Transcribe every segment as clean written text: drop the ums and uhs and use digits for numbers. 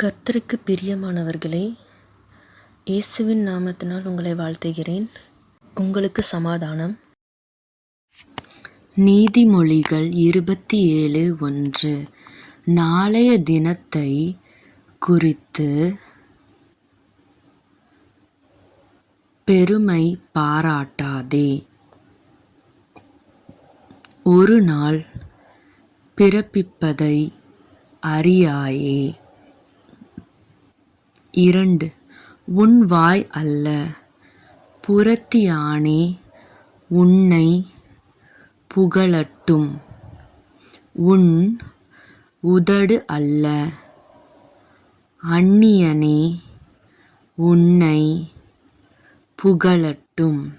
கர்த்தருக்கு பிரியமானவர்களே, இயேசுவின் நாமத்தினால் உங்களை வாழ்த்துகிறேன். உங்களுக்கு சமாதானம். நீதிமொழிகள் 27:1. நாளைய தினத்தை குறித்து பெருமை பாராட்டாதே. ஒரு நாள் பிறப்பிப்பதை அறியாயே. 2. உன் வாய் அல்ல, புறத்தியானே உன்னை புகழட்டும். உன் உதடு அல்ல, அந்நியனே உன்னை புகழட்டும்.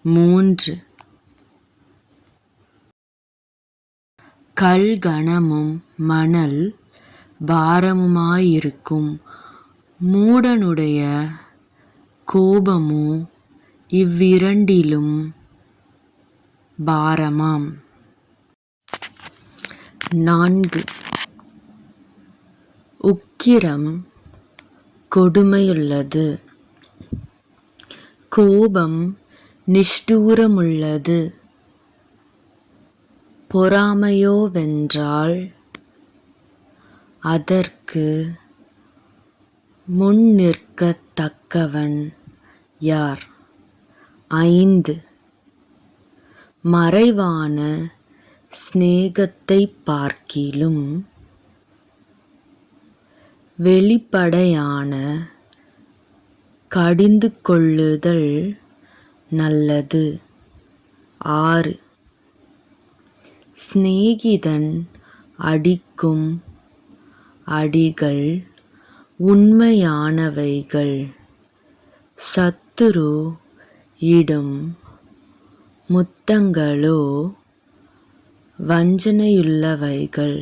3. கல் கனமும் மணல் பாரமுமாயிருக்கும், மூடனுடைய கோபமோ இவ்விரண்டிலும் பாரமாம். 4. உக்கிரம் கொடுமையுள்ளது, கோபம் நிஷ்டூரமுள்ளது. பொறாமையோவென்றால் அதற்கு முன்னிற்கத்தக்கவன் யார்? 5. மறைவான சிநேகத்தைப் பார்க்கிலும் வெளிப்படையான கடிந்து கொள்ளுதல் நல்லது. 6. சிநேகிதன் அடிக்கும் அடிகள் உண்மையானவைகள், சத்துரு இடும் முத்தங்களோ வஞ்சனையுள்ளவைகள்.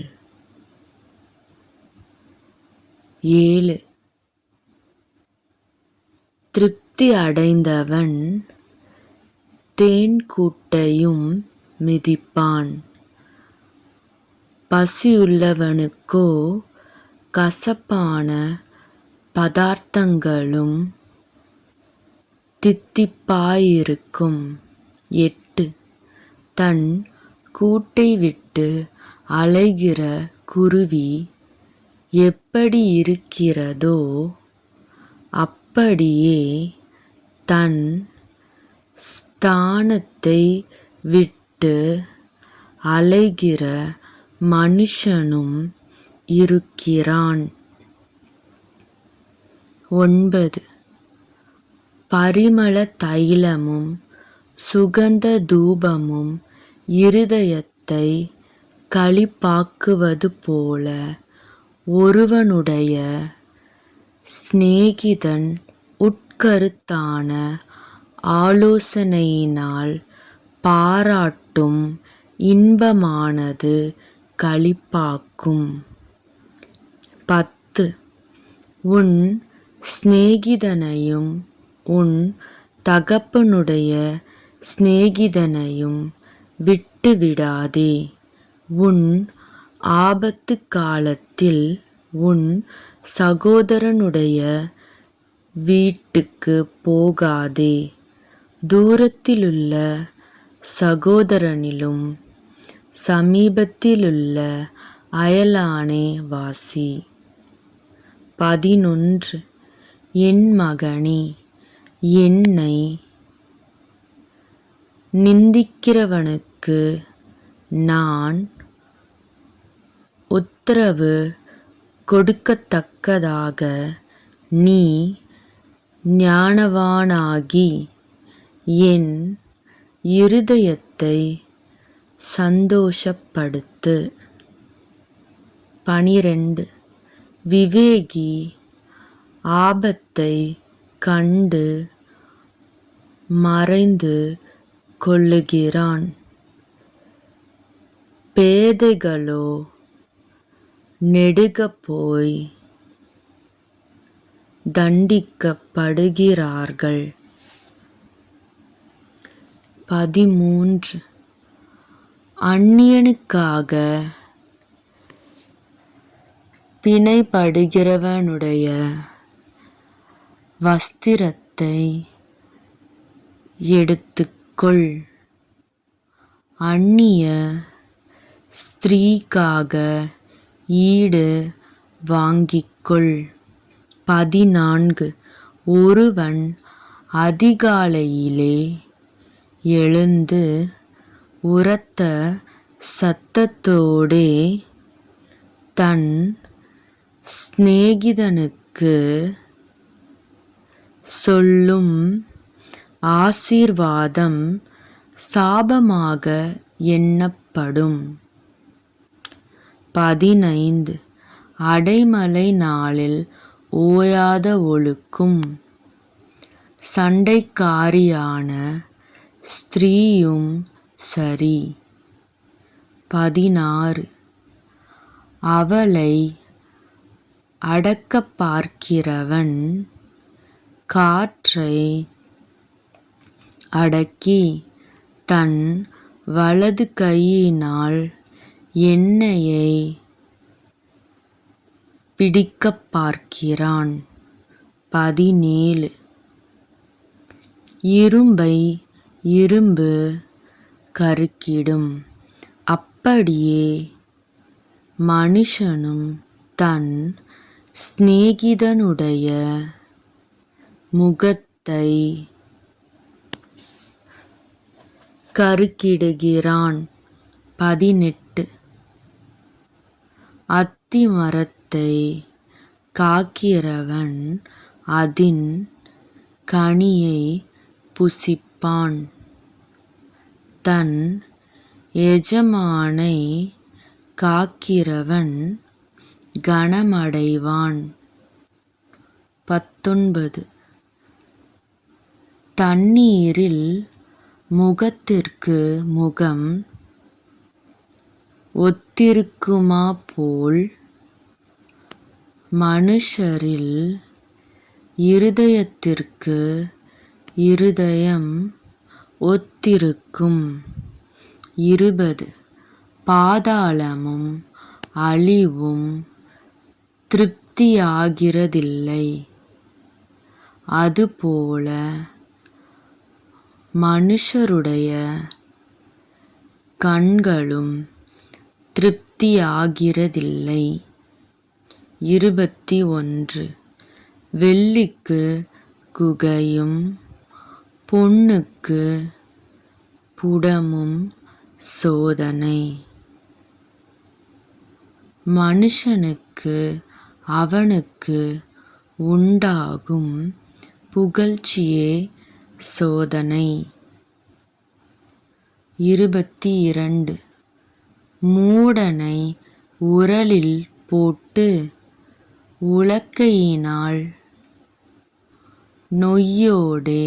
7. திருப்தி அடைந்தவன் தேன்கூட்டையும் மிதிப்பான், பசியுள்ளவனுக்கோ கசப்பான பதார்த்தங்களும் தித்திப்பாயிருக்கும். 8. தன் கூட்டை விட்டு அலைகிற குருவி எப்படியிருக்கிறதோ அப்படியே தன் ஸ்தானத்தை விட்டு அலைகிற மனுஷனும் இருக்கிறான். 9. பரிமள தைலமும் சுகந்த தூபமும் இருதயத்தை களிப்பாக்குவது போல, ஒருவனுடைய சிநேகிதன் உட்கருத்தான ஆலோசனையினால் பாராட்டும் இன்பமானது களிப்பாக்கும். 10. உன் சிநேகிதனையும் உன் தகப்பனுடைய சிநேகிதனையும் விட்டுவிடாதே. உன் ஆபத்து காலத்தில் உன் சகோதரனுடைய வீட்டுக்குப் போகாதே. தூரத்திலுள்ள சகோதரனிலும் சமீபத்திலுள்ள அயலானே வாசி. 11. என் மகனே, என்னை நிந்திக்கிறவனுக்கு நான் உத்தரவு கொடுக்கத்தக்கதாக நீ ஞானவானாகி என் இருதயத்தை சந்தோஷப்படுத்து. 12. விவேகி ஆபத்தைக் கண்டு மறைந்து கொள்ளுகிறான், பேதைகளோ நெடுகப்போய் தண்டிக்கப்படுகிறார்கள். 13. அந்நியனுக்காக பிணைப்படுகிறவனுடைய வஸ்திரத்தை எடுத்துக்கொள். அந்நிய ஸ்திரீக்காக ஈடு வாங்கிக்கொள். 14 ஒருவன் அதிகாலையிலே எழுந்து உரத்த சத்தத்தோடே தன் சிநேகிதனுக்கு சொல்லும் ஆசீர்வாதம் சாபமாக எண்ணப்படும். 15 அடைமழை நாளில் ஓயாத ஒழுக்கும் சண்டைக்காரியான ஸ்திரீயும் சரி. 16 அவளை அடக்கப் பார்க்கிறவன் காற்றை அடக்கி தன் வலது கையினால் எண்ணெயை பிடிக்கப் பார்க்கிறான். 17 இரும்பை இரும்பு கருக்கிடும், அப்படியே மனுஷனும் தன் சிநேகிதனுடைய முகத்தை கருக்கிடுகிறான். 18 அத்தி மரத்தை காக்கிறவன் அதின் கனியை புசிப்பான். தன் எஜமானை காக்கிறவன் கனமடைவான். 19 தண்ணீரில் முகத்திற்கு முகம் ஒத்திருக்குமா போல் மனுஷரில் இருதயத்திற்கு இருதயம் ஒத்திருக்கும். 20 பாதாளமும் அழிவும் திருப்தியாகிறதில்லை, அதுபோல மனுஷருடைய கண்களும் திருப்தியாகிறதில்லை. 21 வெள்ளிக்கு குகையும் பொன்னுக்கு புடமும் சோதனை. மனுஷனுக்கு அவனுக்கு உண்டாகும் புகழ்ச்சியே சோதனை. 22 மூடனை உரலில் போட்டு உலக்கையினால் நொய்யோடே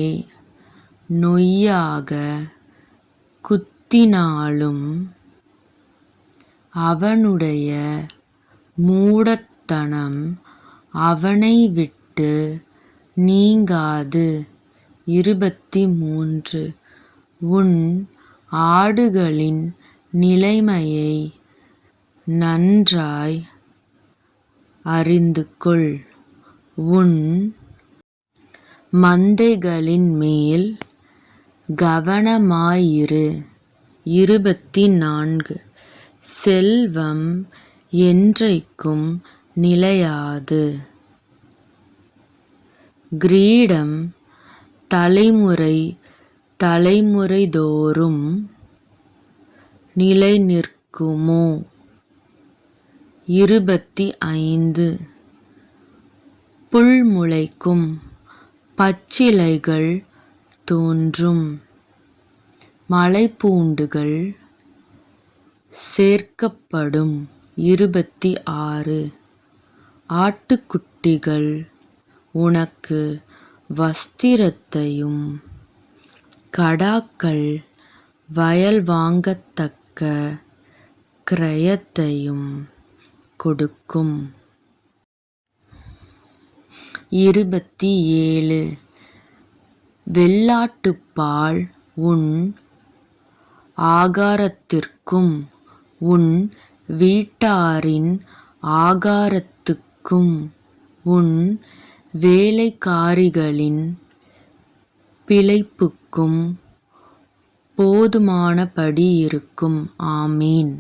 நொய்யாக குத்தினாலும் அவனுடைய மூடத்தனம் அவனை விட்டு நீங்காது. 23 உன் ஆடுகளின் நிலைமையை நன்றாய் அறிந்துகொள், உன் மந்தைகளின் மேல் கவனமாயிரு. 24 செல்வம் என்றைக்கும் நிலையாது, கிரீடம் தலைமுறை தலைமுறைதோறும் நிலை நிற்குமோ? 25 புல் முளைக்கும், பச்சிலைகள் தோன்றும், மலைப்பூண்டுகள் சேர்க்கப்படும். 26 ஆட்டுக்குட்டிகள் உனக்கு வஸ்திரத்தையும் கடாக்கள் வயல் வாங்கத்தக்க கிரயத்தையும் கொடுக்கும். 27 வெள்ளாட்டுப்பால் உன் ஆகாரத்திற்கும் உன் வீட்டாரின் ஆகாரத்துக்குமாக உனக்கும் உன் வேலைக்காரிகளின் பிழைப்புக்கும் போதுமானபடி இருக்கும். ஆமீன்.